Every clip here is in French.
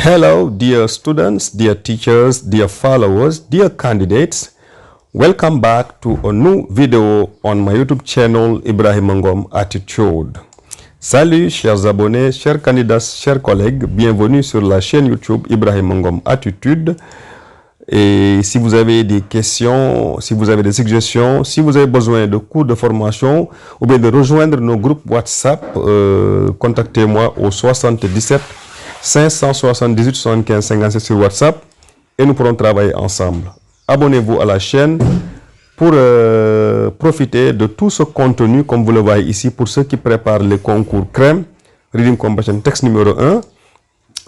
Hello, dear students, dear teachers, dear followers, dear candidates. Welcome back to a new video on my YouTube channel Ibrahima Ngom Attitude. Salut chers abonnés, chers candidats, chers collègues, bienvenue sur la chaîne YouTube Ibrahima Ngom Attitude. Et si vous avez des questions, si vous avez des suggestions, si vous avez besoin de cours de formation ou bien de rejoindre nos groupes WhatsApp, contactez-moi au 77 578 75 57 sur WhatsApp et nous pourrons travailler ensemble. Abonnez-vous à la chaîne pour profiter de tout ce contenu comme vous le voyez ici pour ceux qui préparent les concours Crem, Reading Comprehension texte numéro 1.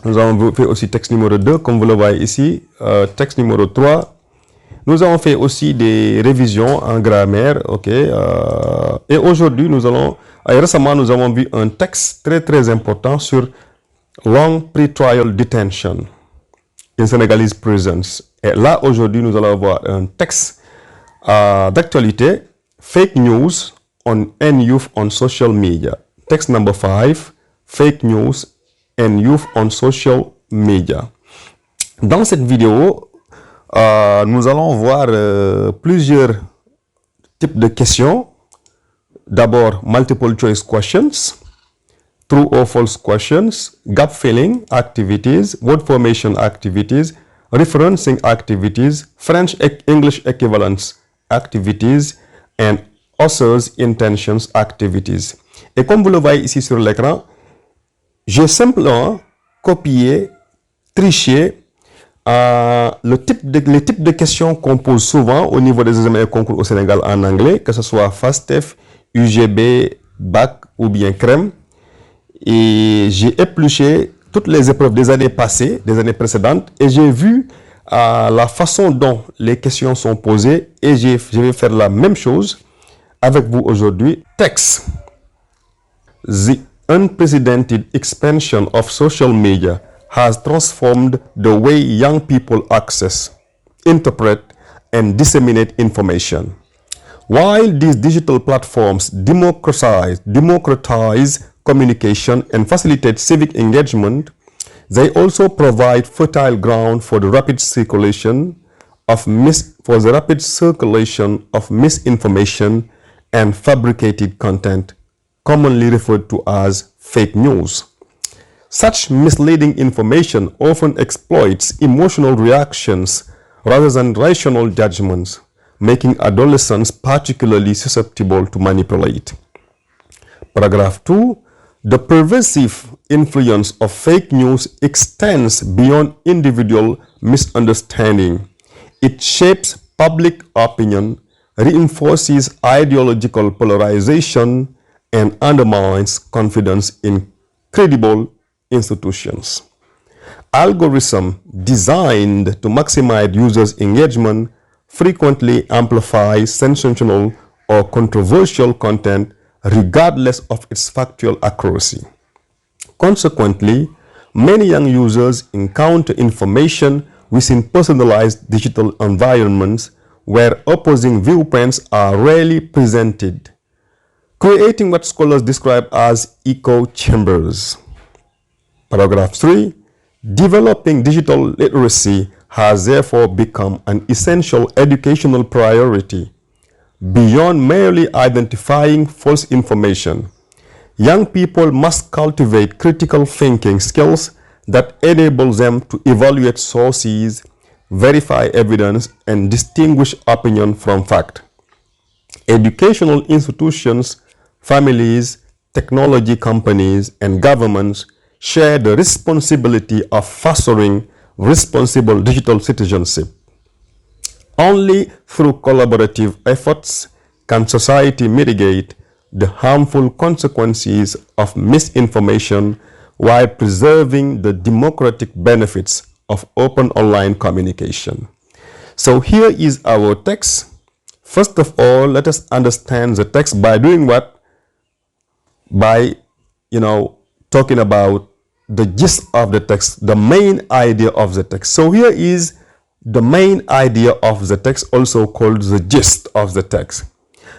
Nous avons fait aussi texte numéro 2 comme vous le voyez ici, texte numéro 3. Nous avons fait aussi des révisions en grammaire, ok. Et aujourd'hui, récemment, nous avons vu un texte très important sur long pre-trial detention in Senegalese prisons. Et là, aujourd'hui, nous allons voir un texte d'actualité, fake news and youth on social media. Text number 5, fake news and youth on social media. Dans cette vidéo, nous allons voir plusieurs types de questions. D'abord, multiple choice questions, true or false questions, gap filling activities, word formation activities, referencing activities, French English equivalence activities, and author's intentions activities. Et comme vous le voyez ici sur l'écran, j'ai simplement copié, triché les types de questions qu'on pose souvent au niveau des examens et concours au Sénégal en anglais, que ce soit Fastef, UGB, Bac ou bien Crem. Et j'ai épluché toutes les épreuves des années passées, des années précédentes, et j'ai vu la façon dont les questions sont posées, et je vais faire la même chose avec vous aujourd'hui. Texte. The unprecedented expansion of social media has transformed the way young people access, interpret, and disseminate information. While these digital platforms democratize communication and facilitate civic engagement, they also provide fertile ground for the rapid circulation of misinformation and fabricated content, commonly referred to as fake news. Such misleading information often exploits emotional reactions rather than rational judgments, making adolescents particularly susceptible to manipulate. Paragraph 2. The pervasive influence of fake news extends beyond individual misunderstanding. It shapes public opinion, reinforces ideological polarization, and undermines confidence in credible institutions. Algorithms designed to maximize users' engagement frequently amplify sensational or controversial content regardless of its factual accuracy. Consequently, many young users encounter information within personalized digital environments where opposing viewpoints are rarely presented, creating what scholars describe as echo chambers. Paragraph 3. Developing digital literacy has therefore become an essential educational priority. Beyond merely identifying false information, young people must cultivate critical thinking skills that enable them to evaluate sources, verify evidence, and distinguish opinion from fact. Educational institutions, families, technology companies, and governments share the responsibility of fostering responsible digital citizenship. Only through collaborative efforts can society mitigate the harmful consequences of misinformation while preserving the democratic benefits of open online communication. So here is our text. First of all, let us understand the text by doing what? By, talking about the gist of the text, the main idea of the text. So here is the main idea of the text, also called the gist of the text.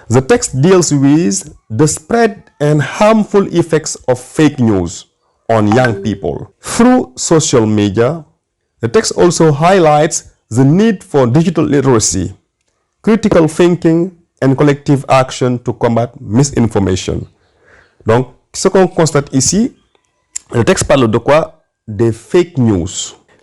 The text deals with the spread and harmful effects of fake news on young people. Through social media, the text also highlights the need for digital literacy, critical thinking, and collective action to combat misinformation. Donc, ce qu'on constate ici, le texte parle de quoi? Des fake news,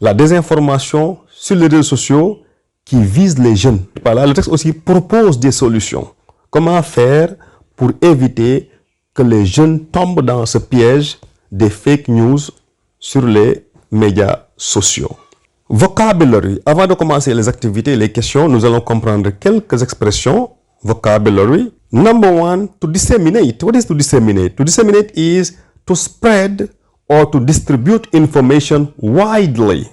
la désinformation sur les réseaux sociaux qui vise les jeunes. Par là, le texte aussi propose des solutions. Comment faire pour éviter que les jeunes tombent dans ce piège des fake news sur les médias sociaux. Vocabulary. Avant de commencer les activités et les questions, nous allons comprendre quelques expressions. Vocabulary. Number one, to disseminate. What is to disseminate? To disseminate is to spread or to distribute information widely.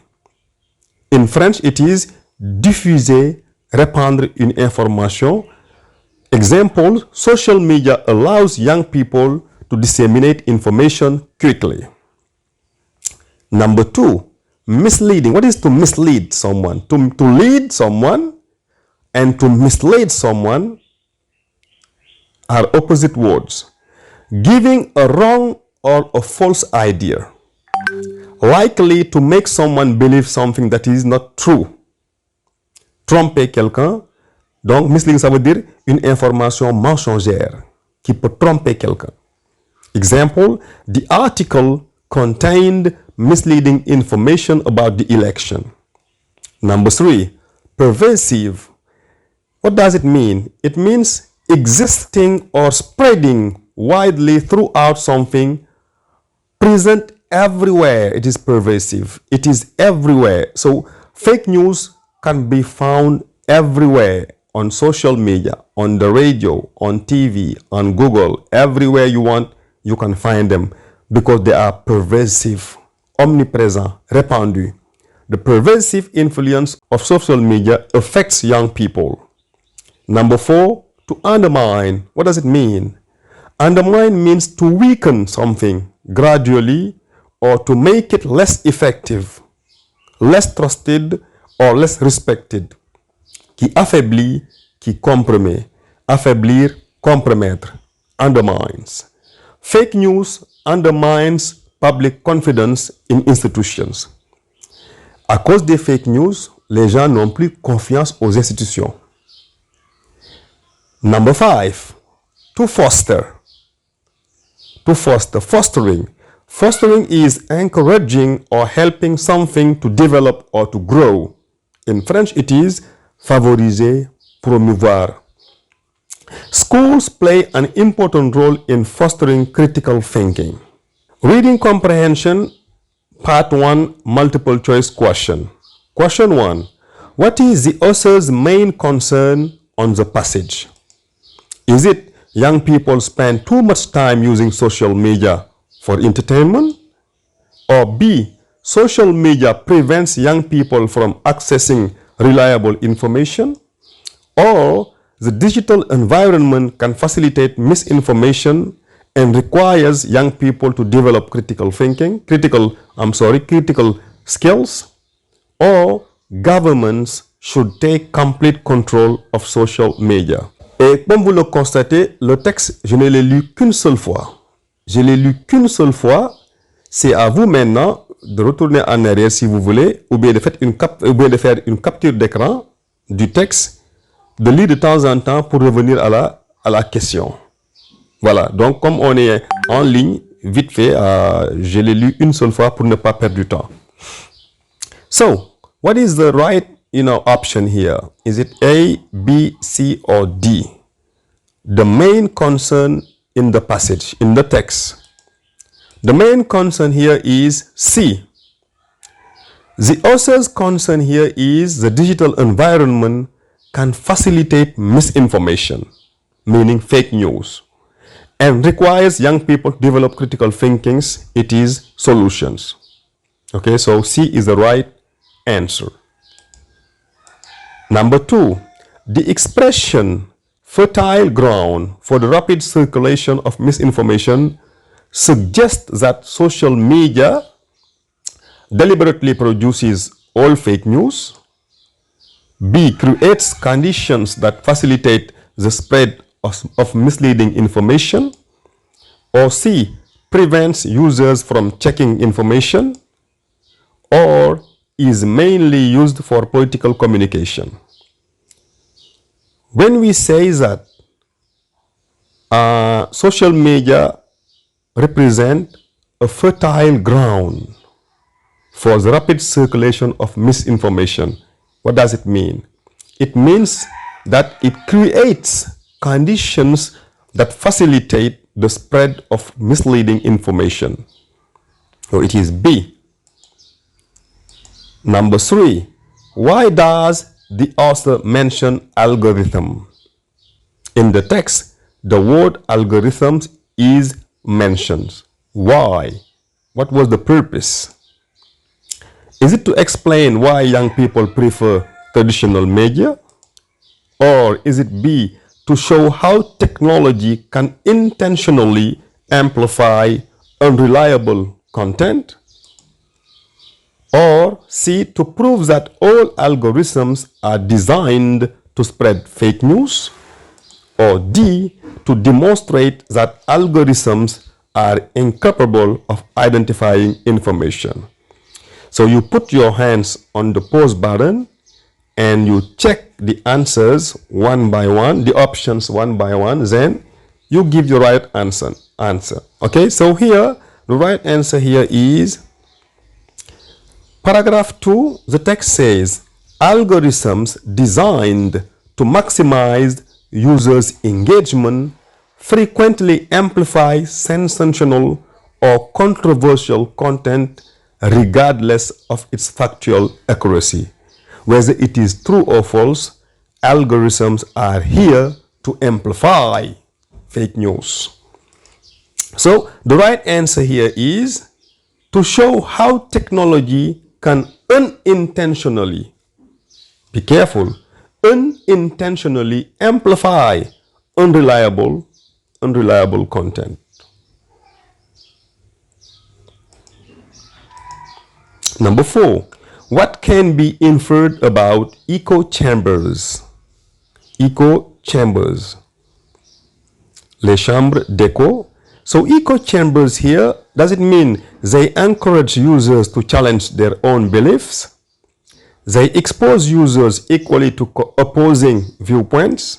In French, it is diffuser, répandre une information. Example, social media allows young people to disseminate information quickly. Number two, misleading. What is to mislead someone? To lead someone and to mislead someone are opposite words. Giving a wrong or a false idea, likely to make someone believe something that is not true. Tromper quelqu'un, donc misleading, ça veut dire une information mensongère qui peut tromper quelqu'un. Example, the article contained misleading information about the election. Number three, pervasive. What does it mean? It means existing or spreading widely throughout something, present everywhere. It is pervasive. It is everywhere. So fake news can be found everywhere, on social media, on the radio, on TV, on Google. Everywhere you want, you can find them because they are pervasive, omnipresent, répandu. The pervasive influence of social media affects young people. Number four, to undermine. What does it mean? Undermine means to weaken something gradually or to make it less effective, less trusted or less respected. Qui affaiblit, qui compromet. Affaiblir, compromettre. Undermines. Fake news undermines public confidence in institutions. À cause des fake news, les gens n'ont plus confiance aux institutions. Number five, to foster. To foster, fostering. Fostering is encouraging or helping something to develop or to grow. In French, it is favoriser, promouvoir. Schools play an important role in fostering critical thinking. Reading comprehension, part 1, multiple choice question. Question 1. What is the author's main concern on the passage? Is it young people spend too much time using social media for entertainment? Or B, social media prevents young people from accessing reliable information? Or the digital environment can facilitate misinformation and requires young people to develop critical skills? Or governments should take complete control of social media? Et comme vous le constatez, le texte, je ne l'ai lu qu'une seule fois. Je l'ai lu qu'une seule fois. C'est à vous maintenant de retourner en arrière si vous voulez, ou bien de faire une capture d'écran du texte, de lire de temps en temps pour revenir à la question. Voilà, donc comme on est en ligne, vite fait, je l'ai lu une seule fois pour ne pas perdre du temps. So, what is the right option here? Is it A, B, C, or D? The main concern in the passage, in the text. The main concern here is C. The author's concern here is the digital environment can facilitate misinformation, meaning fake news, and requires young people to develop critical thinking. It is solutions. Okay, so C is the right answer. Number 2, the expression fertile ground for the rapid circulation of misinformation suggests that social media deliberately produces all fake news. B, creates conditions that facilitate the spread of misleading information. Or C, prevents users from checking information or is mainly used for political communication. When we say that social media represent a fertile ground for the rapid circulation of misinformation, what does it mean? It means that it creates conditions that facilitate the spread of misleading information. So it is B. Number 3, why does the author mention algorithm? In the text, the word algorithms is mentioned. Why? What was the purpose? Is it to explain why young people prefer traditional media? Or is it B, to show how technology can intentionally amplify unreliable content? Or C, to prove that all algorithms are designed to spread fake news? Or D, to demonstrate that algorithms are incapable of identifying information? So you put your hands on the pause button and you check the answers one by one, the options one by one, then you give your right answer. Okay, so here, the right answer here is paragraph 2, the text says, algorithms designed to maximize users' engagement frequently amplify sensational or controversial content regardless of its factual accuracy. Whether it is true or false, algorithms are here to amplify fake news. So the right answer here is to show how technology can unintentionally, be careful, unintentionally amplify unreliable content. Number 4, what can be inferred about echo chambers? Echo chambers. Les chambres d'écho. So echo chambers here, does it mean they encourage users to challenge their own beliefs? They expose users equally to opposing viewpoints?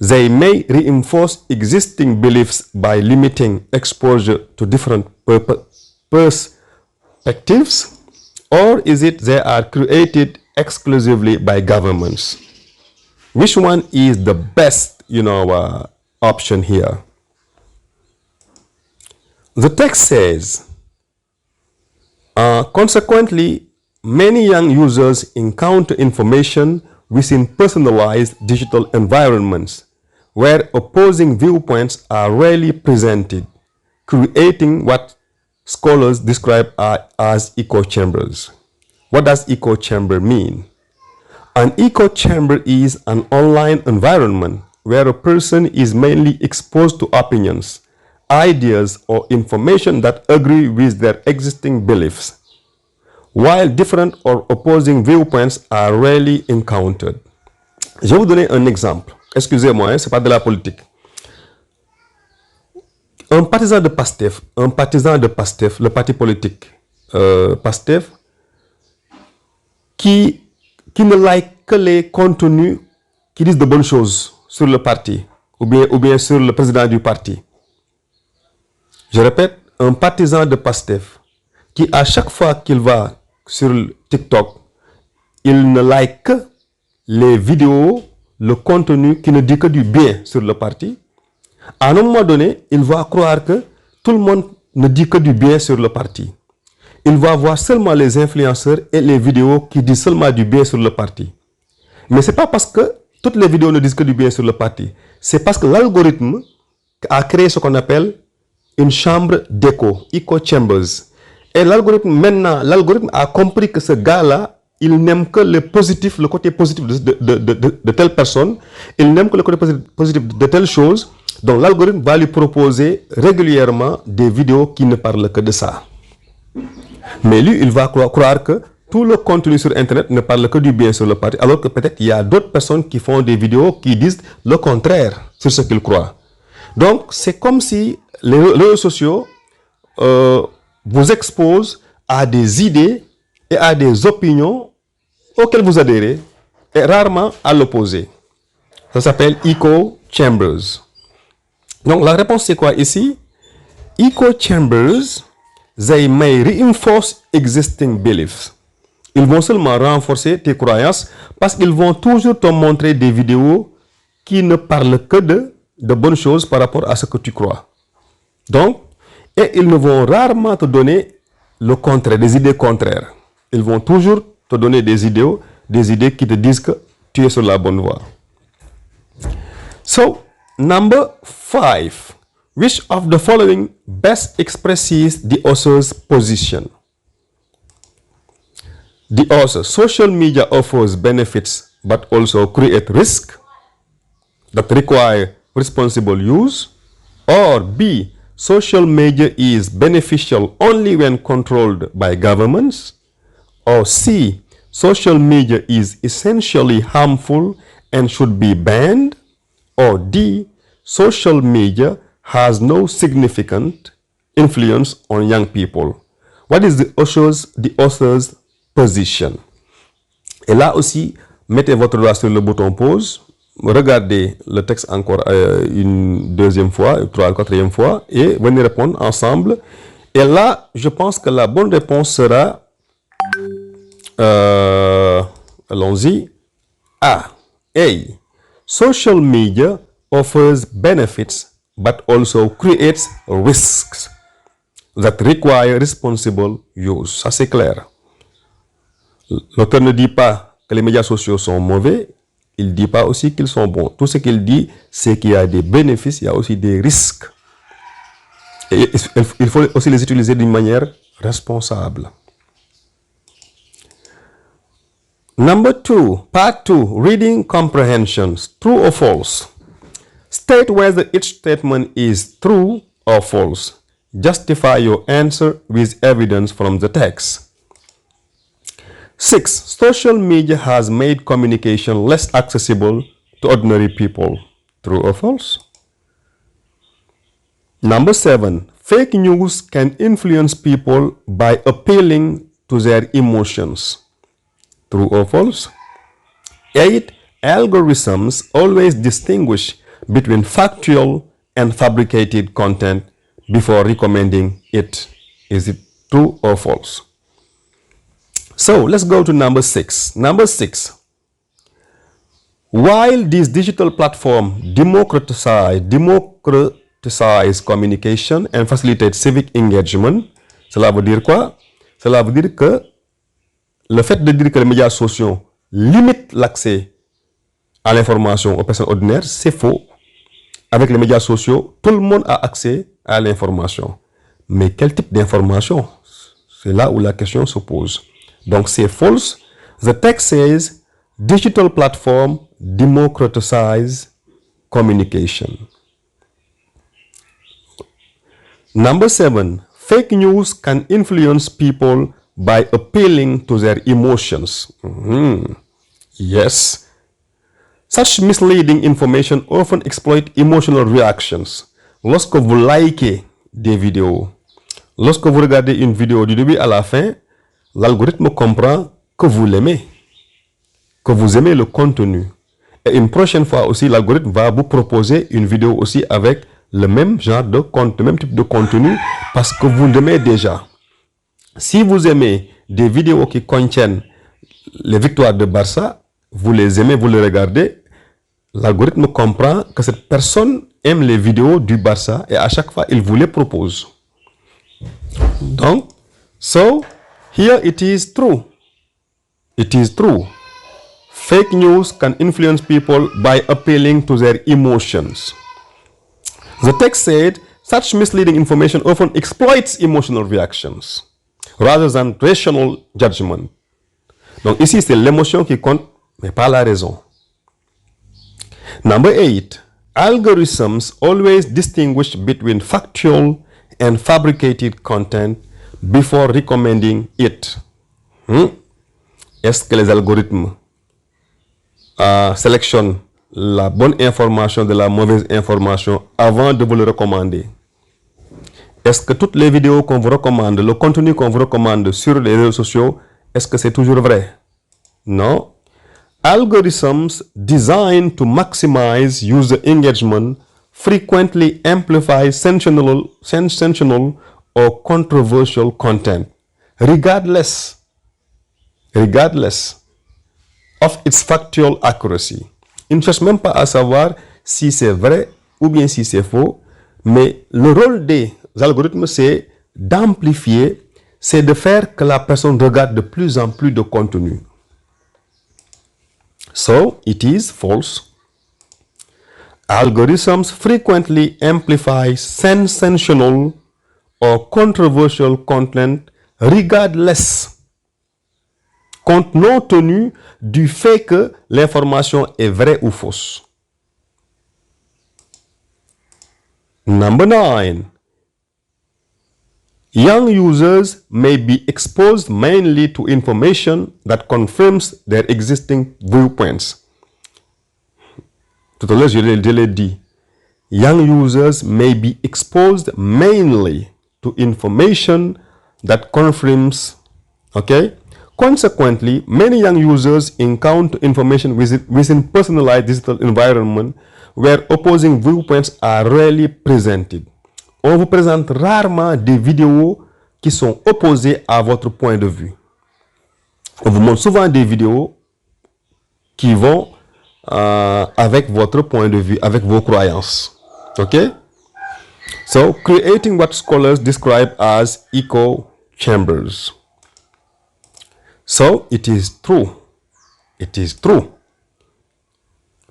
They may reinforce existing beliefs by limiting exposure to different perspectives? Or is it they are created exclusively by governments? Which one is the best, option here? The text says, consequently, many young users encounter information within personalized digital environments where opposing viewpoints are rarely presented, creating what scholars describe as echo chambers. What does echo chamber mean? An echo chamber is an online environment where a person is mainly exposed to opinions, ideas, or information that agree with their existing beliefs, while different or opposing viewpoints are rarely encountered. Je vais vous donner un exemple. Excusez-moi, c'est pas de la politique. Un partisan de Pastef, le parti politique Pastef, qui ne like que les contenus qui disent de bonnes choses sur le parti ou bien sur le président du parti. Je répète, un partisan de Pastef qui à chaque fois qu'il va sur TikTok, il ne like que les vidéos, le contenu qui ne dit que du bien sur le parti. À un moment donné, il va croire que tout le monde ne dit que du bien sur le parti. Il va voir seulement les influenceurs et les vidéos qui disent seulement du bien sur le parti. Mais ce n'est pas parce que toutes les vidéos ne disent que du bien sur le parti. C'est parce que l'algorithme a créé ce qu'on appelle une chambre d'écho, echo chambers. Et l'algorithme a compris que ce gars-là, il n'aime que le positif, le côté positif de telle personne. Il n'aime que le côté positif de telle chose. Donc l'algorithme va lui proposer régulièrement des vidéos qui ne parlent que de ça. Mais lui, il va croire que tout le contenu sur Internet ne parle que du bien sur le parti, alors que peut-être il y a d'autres personnes qui font des vidéos qui disent le contraire sur ce qu'ils croient. Donc c'est comme si les réseaux sociaux vous expose à des idées et à des opinions auxquelles vous adhérez et rarement à l'opposé. Ça s'appelle echo chambers. Donc la réponse c'est quoi ici? Echo chambers, they may reinforce existing beliefs. Ils vont seulement renforcer tes croyances parce qu'ils vont toujours te montrer des vidéos qui ne parlent que de bonnes choses par rapport à ce que tu crois. Donc, et ils ne vont rarement te donner le contraire, des idées contraires. Ils vont toujours te donner des idées qui te disent que tu es sur la bonne voie. So, number 5. Which of the following best expresses the author's position? The author, social media offers benefits but also create risk that require responsible use. Or B, social media is beneficial only when controlled by governments. Or C, social media is essentially harmful and should be banned. Or D, social media has no significant influence on young people. What is the author's position? Et là aussi, mettez votre doigt sur le bouton pause, regardez le texte encore une deuxième fois, une quatrième fois, et venez répondre ensemble. Et là, je pense que la bonne réponse sera, allons-y, A. Social media offers benefits but also creates risks that require responsible use. Ça, c'est clair. L'auteur ne dit pas que les médias sociaux sont mauvais, il ne dit pas aussi qu'ils sont bons. Tout ce qu'il dit, c'est qu'il y a des bénéfices, il y a aussi des risques. Et il faut aussi les utiliser d'une manière responsable. Number 2, part 2, reading comprehensions, true or false. State whether each statement is true or false. Justify your answer with evidence from the text. 6. Social media has made communication less accessible to ordinary people. True or false? Number 7. Fake news can influence people by appealing to their emotions. True or false? 8. Algorithms always distinguish between factual and fabricated content before recommending it. Is it true or false? So let's go to number 6. Number 6. While these digital platforms democratize communication and facilitate civic engagement, cela veut dire quoi? Cela veut dire que le fait de dire que les médias sociaux limitent l'accès à l'information aux personnes ordinaires, c'est faux. Avec les médias sociaux, tout le monde a accès à l'information. Mais quel type d'information? C'est là où la question se pose. Donc c'est false. The text says digital platform democratize communication. Number 7. Fake news can influence people by appealing to their emotions. Yes. Such misleading information often exploit emotional reactions. Lorsque vous likez des vidéos, lorsque vous regardez une vidéo du début à la fin, l'algorithme comprend que vous l'aimez, que vous aimez le contenu. Et une prochaine fois aussi, l'algorithme va vous proposer une vidéo aussi avec le même genre de contenu, le même type de contenu, parce que vous l'aimez déjà. Si vous aimez des vidéos qui contiennent les victoires de Barça, vous les aimez, vous les regardez, l'algorithme comprend que cette personne aime les vidéos du Barça et à chaque fois, il vous les propose. Donc, so, here it is true. It is true. Fake news can influence people by appealing to their emotions. The text said, such misleading information often exploits emotional reactions rather than rational judgment. Donc ici, c'est l'émotion qui compte, mais pas la raison. Number 8. Algorithms always distinguish between factual and fabricated content before recommending it. Est-ce que les algorithmes sélectionnent la bonne information de la mauvaise information avant de vous le recommander? Est-ce que toutes les vidéos qu'on vous recommande, le contenu qu'on vous recommande sur les réseaux sociaux, est-ce que c'est toujours vrai? Non. Algorithms designed to maximize user engagement frequently amplify sensational or controversial content, regardless of its factual accuracy. Ils ne cherchent même pas à savoir si c'est vrai ou bien si c'est faux, mais le rôle des algorithmes, c'est d'amplifier, c'est de faire que la personne regarde de plus en plus de contenu. So, it is false. Algorithms frequently amplify sensational or controversial content regardless, compte non tenu du fait que l'information est vraie ou fausse. Number 9. Young users may be exposed mainly to information that confirms their existing viewpoints. Tout à l'heure, je l'ai dit. Young users may be exposed mainly to information that confirms, okay? Consequently, many young users encounter information within personalized digital environment where opposing viewpoints are rarely presented. On vous présente rarement des vidéos qui sont opposées à votre point de vue. On vous montre souvent des vidéos qui vont avec votre point de vue, avec vos croyances. Okay? So, creating what scholars describe as echo chambers. So, it is true. It is true.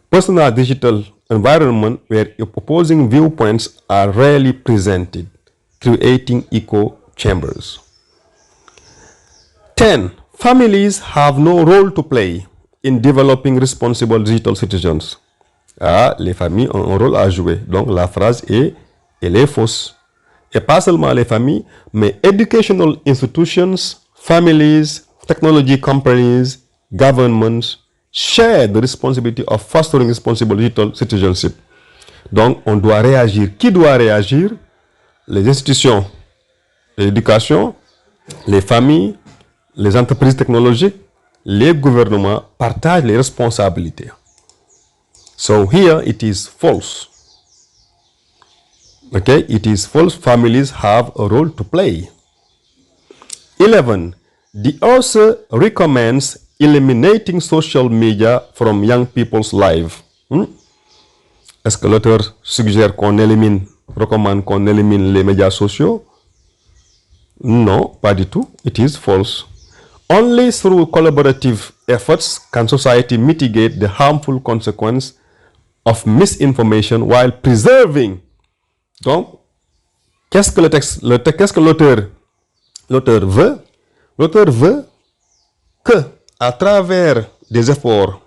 Personal digital environment where opposing viewpoints are rarely presented, creating echo chambers. 10. Families have no role to play in developing responsible digital citizens. Ah, les familles ont un rôle à jouer. Donc, la phrase elle est fausse. Et pas seulement les familles, mais educational institutions, families, technology companies, governments share the responsibility of fostering responsible digital citizenship. Donc, on doit réagir. Qui doit réagir? Les institutions l'éducation, les familles, les entreprises technologiques, les gouvernements partagent les responsabilités. So here it is false. Okay, it is false. Families have a role to play. 11. The author recommends eliminating social media from young people's lives. Est-ce que l'auteur suggère qu'on élimine, recommande qu'on élimine les médias sociaux? Non, pas du tout. It is false. Only through collaborative efforts can society mitigate the harmful consequence of misinformation while preserving. Donc, qu'est-ce que qu'est-ce que l'auteur veut? L'auteur veut que, à travers des efforts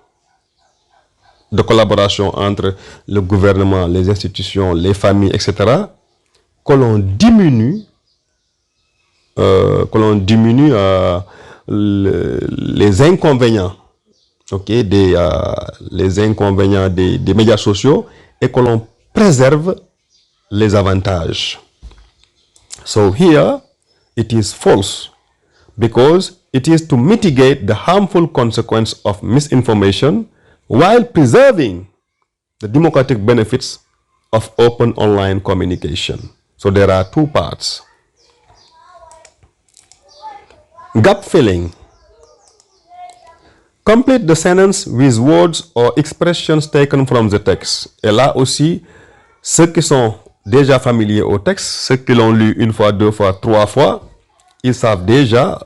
de collaboration entre le gouvernement, les institutions, les familles, etc., que l'on diminue les inconvénients, okay, les inconvénients des médias sociaux et que l'on préserve les avantages. So here it is false because it is to mitigate the harmful consequence of misinformation while preserving the democratic benefits of open online communication. So there are two parts. Gap filling. Complete the sentence with words or expressions taken from the text. Et là aussi, ceux qui sont déjà familiers au texte, ceux qui l'ont lu une fois, deux fois, trois fois, ils savent déjà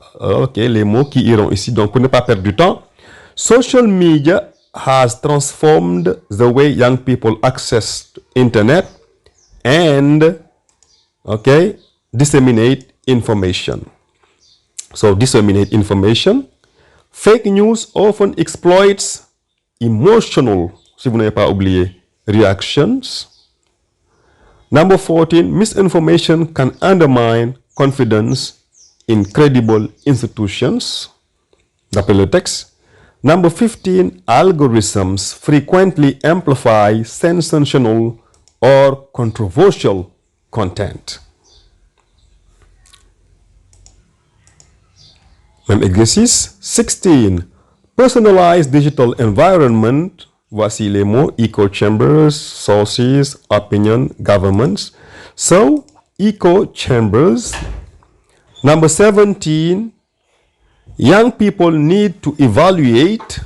les mots qui iront ici. Donc, pour ne pas perdre du temps, social media has transformed the way young people access internet and disseminate information. So, disseminate information. Fake news often exploits emotional, si vous n'avez pas oublié, reactions. Number 14, misinformation can undermine confidence in credible institutions. D'après le texte. Number 15, algorithms frequently amplify sensational or controversial content. Même exercice. 16. Personalized digital environment. Voici les mots: echo chambers, sources, opinion, governments. So, echo chambers. Number 17. Young people need to evaluate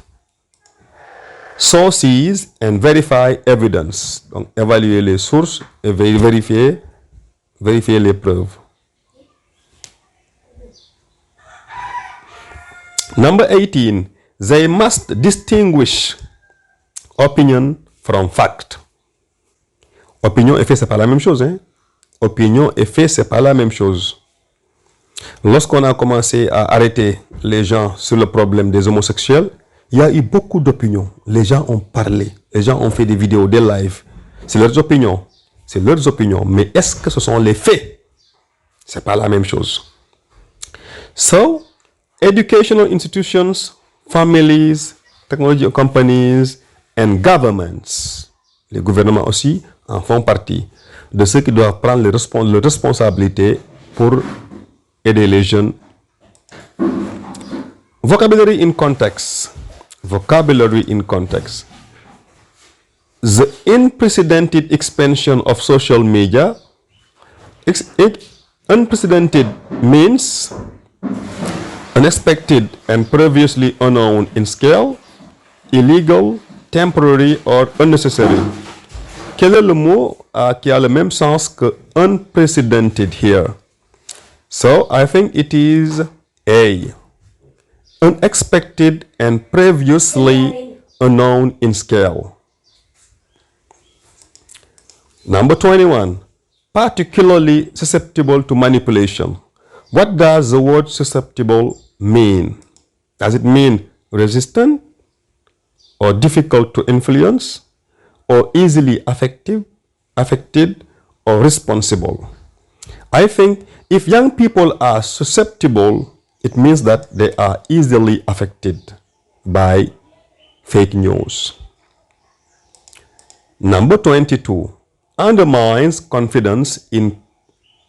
sources and verify evidence. Donc, évaluer les sources et vérifier les preuves. Number 18. They must distinguish opinion from fact. Opinion et fait, c'est pas la même chose. Hein? Opinion et fait, c'est pas la même chose. Lorsqu'on a commencé à arrêter les gens sur le problème des homosexuels, il y a eu beaucoup d'opinions. Les gens ont parlé, les gens ont fait des vidéos, des lives. C'est leurs opinions. C'est leurs opinions. Mais est-ce que ce sont les faits? C'est pas la même chose. So, educational institutions, families, technology companies, and governments. Les gouvernements aussi en font partie de ceux qui doivent prendre les responsabilités pour aider les jeunes. Vocabulary in context. Vocabulary in context. The unprecedented expansion of social media. Unprecedented means unexpected and previously unknown in scale, illegal, temporary or unnecessary. Quel est le mot qui a le même sens que unprecedented here? So I think it is A. Unexpected and previously unknown in scale. Number 21. Particularly susceptible to manipulation. What does the word susceptible mean? Does it mean resistant or difficult to influence or easily affected or responsible? I think if young people are susceptible, it means that they are easily affected by fake news. Number 22. Undermines confidence in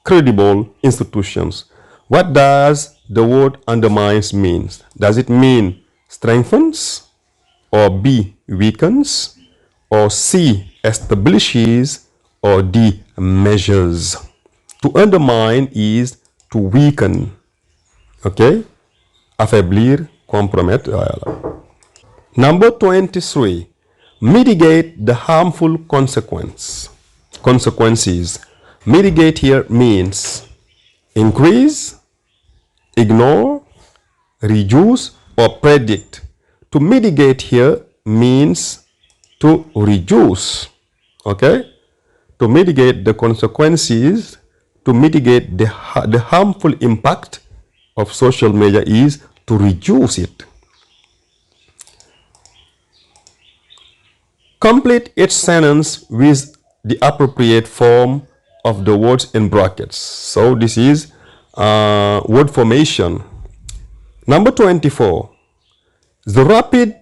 credible institutions. What does the word undermines mean? Does it mean strengthens, or B, weakens, or C, establishes, or D, measures? To undermine is to weaken. Okay? Affaiblir, compromettre. Voilà. Number 23. Mitigate the harmful consequences. Mitigate here means increase, ignore, reduce, or predict. To mitigate here means to reduce. Okay? To mitigate the consequences, to mitigate the harmful impact of social media is to reduce it. Complete each sentence with the appropriate form of the words in brackets. So this is word formation. Number 24. The rapid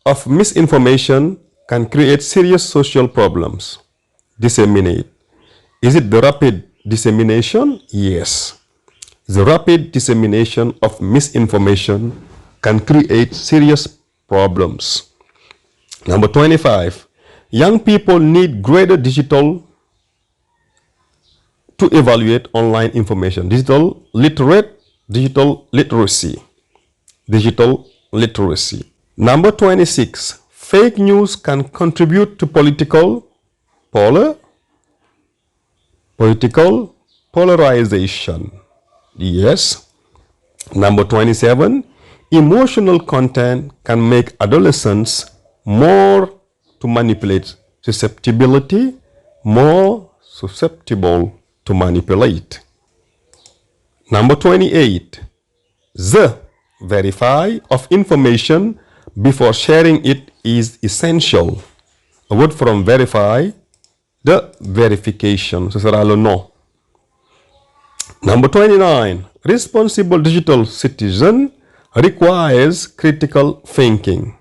of misinformation can create serious social problems. Disseminate. Is it the rapid dissemination? Yes. The rapid dissemination of misinformation can create serious problems. Number 25. Young people need greater to evaluate online information. Digital literacy. Number 26. Fake news can contribute to political polarization. Yes. Number 27. Emotional content can make adolescents more to manipulate. Susceptibility, more susceptible to manipulate. Number 28. The verify of information before sharing it is essential. A word from verify, the verification. Ce sera le nom. Number 29. Responsible digital citizen requires critical thinking.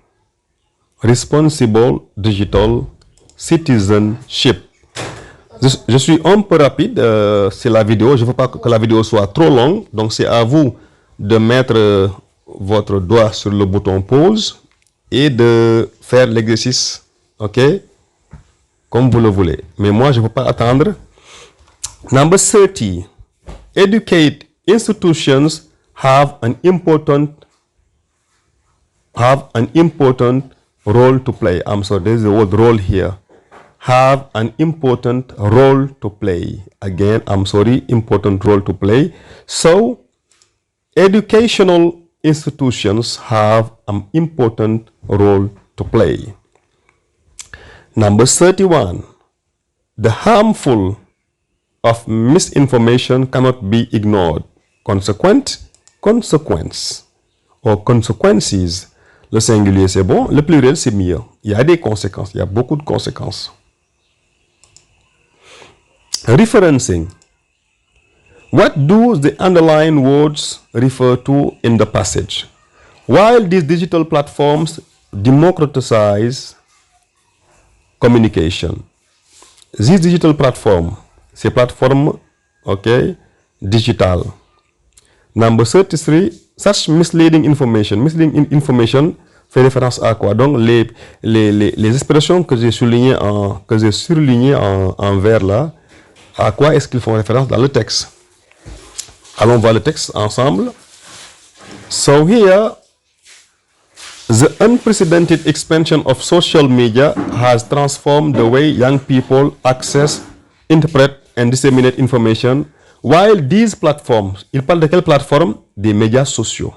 Responsible digital citizenship. Je suis un peu rapide, c'est la vidéo. Je ne veux pas que la vidéo soit trop longue. Donc c'est à vous de mettre votre doigt sur le bouton pause et de faire l'exercice, ok, comme vous le voulez. Mais moi, je ne peux pas attendre. Number 30. Educate institutions have an important role to play. I'm sorry, there's the word role here. Have an important role to play. Again, I'm sorry, important role to play. So, educational institutions have an important role to play. Number 31. The harmful of misinformation cannot be ignored. Consequence or consequences. Le singulier c'est bon, le pluriel c'est mieux. Il y a des conséquences, il y a beaucoup de conséquences. Referencing. What do the underlined words refer to in the passage? While these digital platforms democratize communication, these digital platforms, ces plateformes, ok, digital. Number 33, such misleading information. Misleading information fait référence à quoi? Donc, les expressions que j'ai surlignées en vert là, à quoi est-ce qu'ils font référence dans le texte? Allons voir le texte ensemble. So here, the unprecedented expansion of social media has transformed the way young people access, interpret and disseminate information. While these platforms, il parle de quelle plateforme? Des médias sociaux.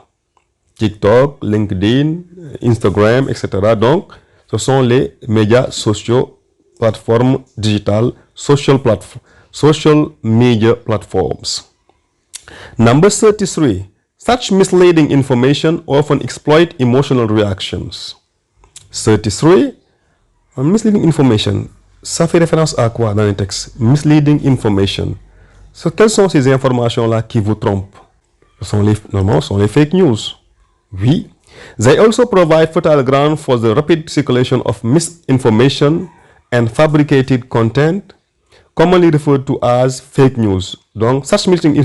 TikTok, LinkedIn, Instagram, etc. Donc, ce sont les médias sociaux, plateformes digitales, social media platforms. Number 33. Such misleading information often exploit emotional reactions. 33. Misleading information, ça fait référence à quoi dans le texte? Misleading information. So, quelles sont ces informations-là qui vous trompent? Normalement, ce sont les fake news. Oui. They also provide fertile ground for the rapid circulation of misinformation and fabricated content, commonly referred to as fake news. Donc, such misleading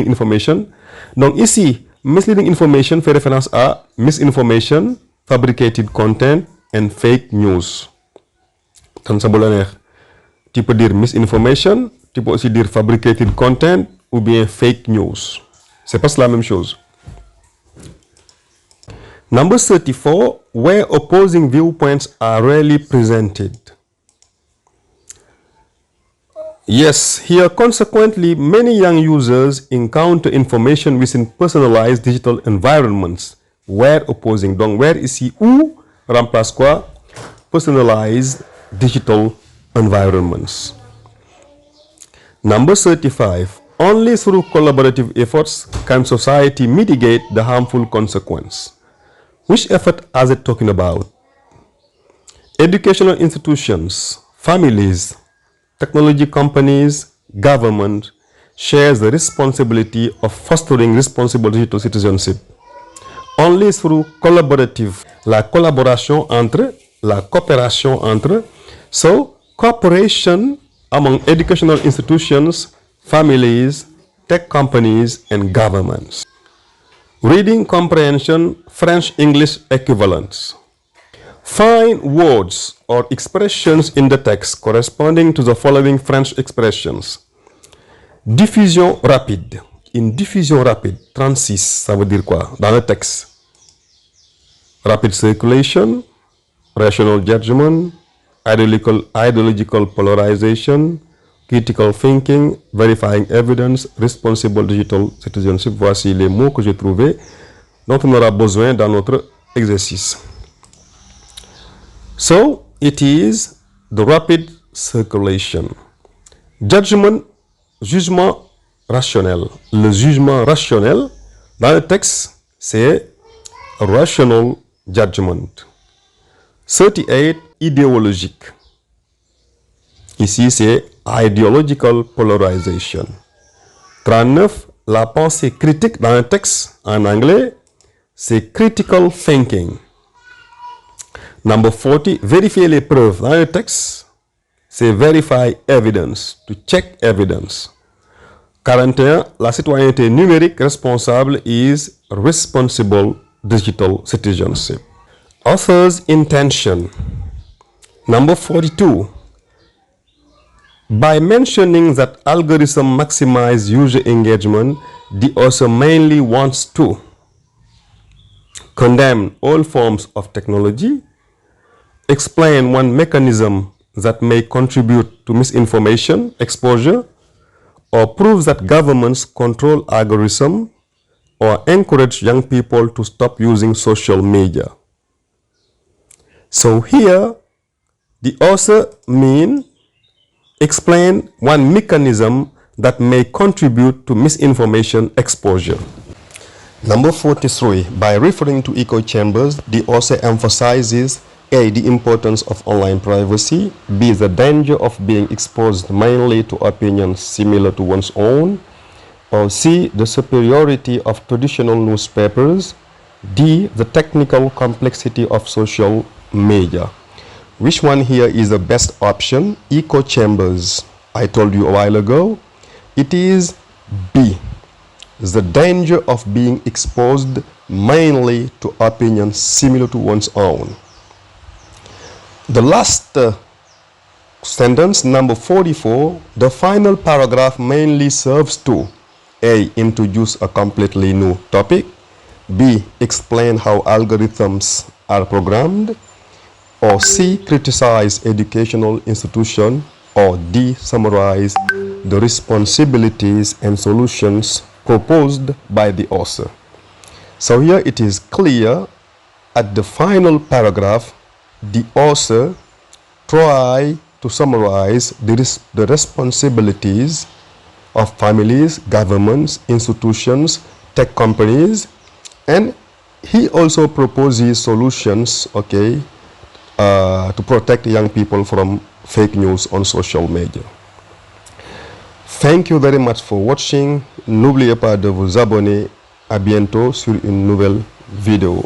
information. Donc, ici, misleading information fait référence à misinformation, fabricated content and fake news. Quand ça tu peux dire misinformation, tu peux aussi dire fabricated content ou bien fake news. C'est pas la même chose. Number 34, where opposing viewpoints are rarely presented. Yes, here consequently, many young users encounter information within personalized digital environments where opposing. Donc, where ici, où remplace quoi? Personalized digital environments. Number 35. Only through collaborative efforts can society mitigate the harmful consequence. Which effort is it talking about? Educational institutions, families, technology companies, government shares the responsibility of fostering responsible digital citizenship. Only through collaborative, la collaboration entre, la coopération entre, so cooperation among educational institutions, families, tech companies, and governments. Reading comprehension, French-English equivalents. Find words or expressions in the text corresponding to the following French expressions. Diffusion rapide. Une diffusion rapide, 36, ça veut dire quoi dans le texte? Rapid circulation, rational judgment, ideological polarization, critical thinking, verifying evidence, responsible digital citizenship. Voici les mots que j'ai trouvés dont on aura besoin dans notre exercice. So, it is the rapid circulation. Judgment, jugement rationnel. Le jugement rationnel, dans le texte, c'est rational judgment. 38, idéologique. Ici, c'est ideological polarization. 39, la pensée critique dans le texte, en anglais, c'est critical thinking. Number 40, vérifier les preuves dans le texte, c'est verify evidence, to check evidence. 41, la citoyenneté numérique responsable is responsible digital citizenship. Author's intention. Number 42. By mentioning that algorithms maximize user engagement, the author mainly wants to condemn all forms of technology, explain one mechanism that may contribute to misinformation exposure, or prove that governments control algorithms, or encourage young people to stop using social media. So here, the author explain one mechanism that may contribute to misinformation exposure. Number 43, by referring to echo chambers, the author emphasizes A. The importance of online privacy, B. The danger of being exposed mainly to opinions similar to one's own, or C. The superiority of traditional newspapers, D. The technical complexity of social media. Which one here is the best option? Echo chambers. I told you a while ago, it is B. The danger of being exposed mainly to opinions similar to one's own. The last sentence, number 44, the final paragraph mainly serves to A. Introduce a completely new topic, B. Explain how algorithms are programmed, or C. Criticize educational institutions, or D. Summarize the responsibilities and solutions proposed by the author. So here it is clear at the final paragraph, the author try to summarize the responsibilities of families, governments, institutions, tech companies, and he also proposes solutions, okay, to protect young people from fake news on social media. Thank you very much for watching. N'oubliez pas de vous abonner. À bientôt sur une nouvelle vidéo.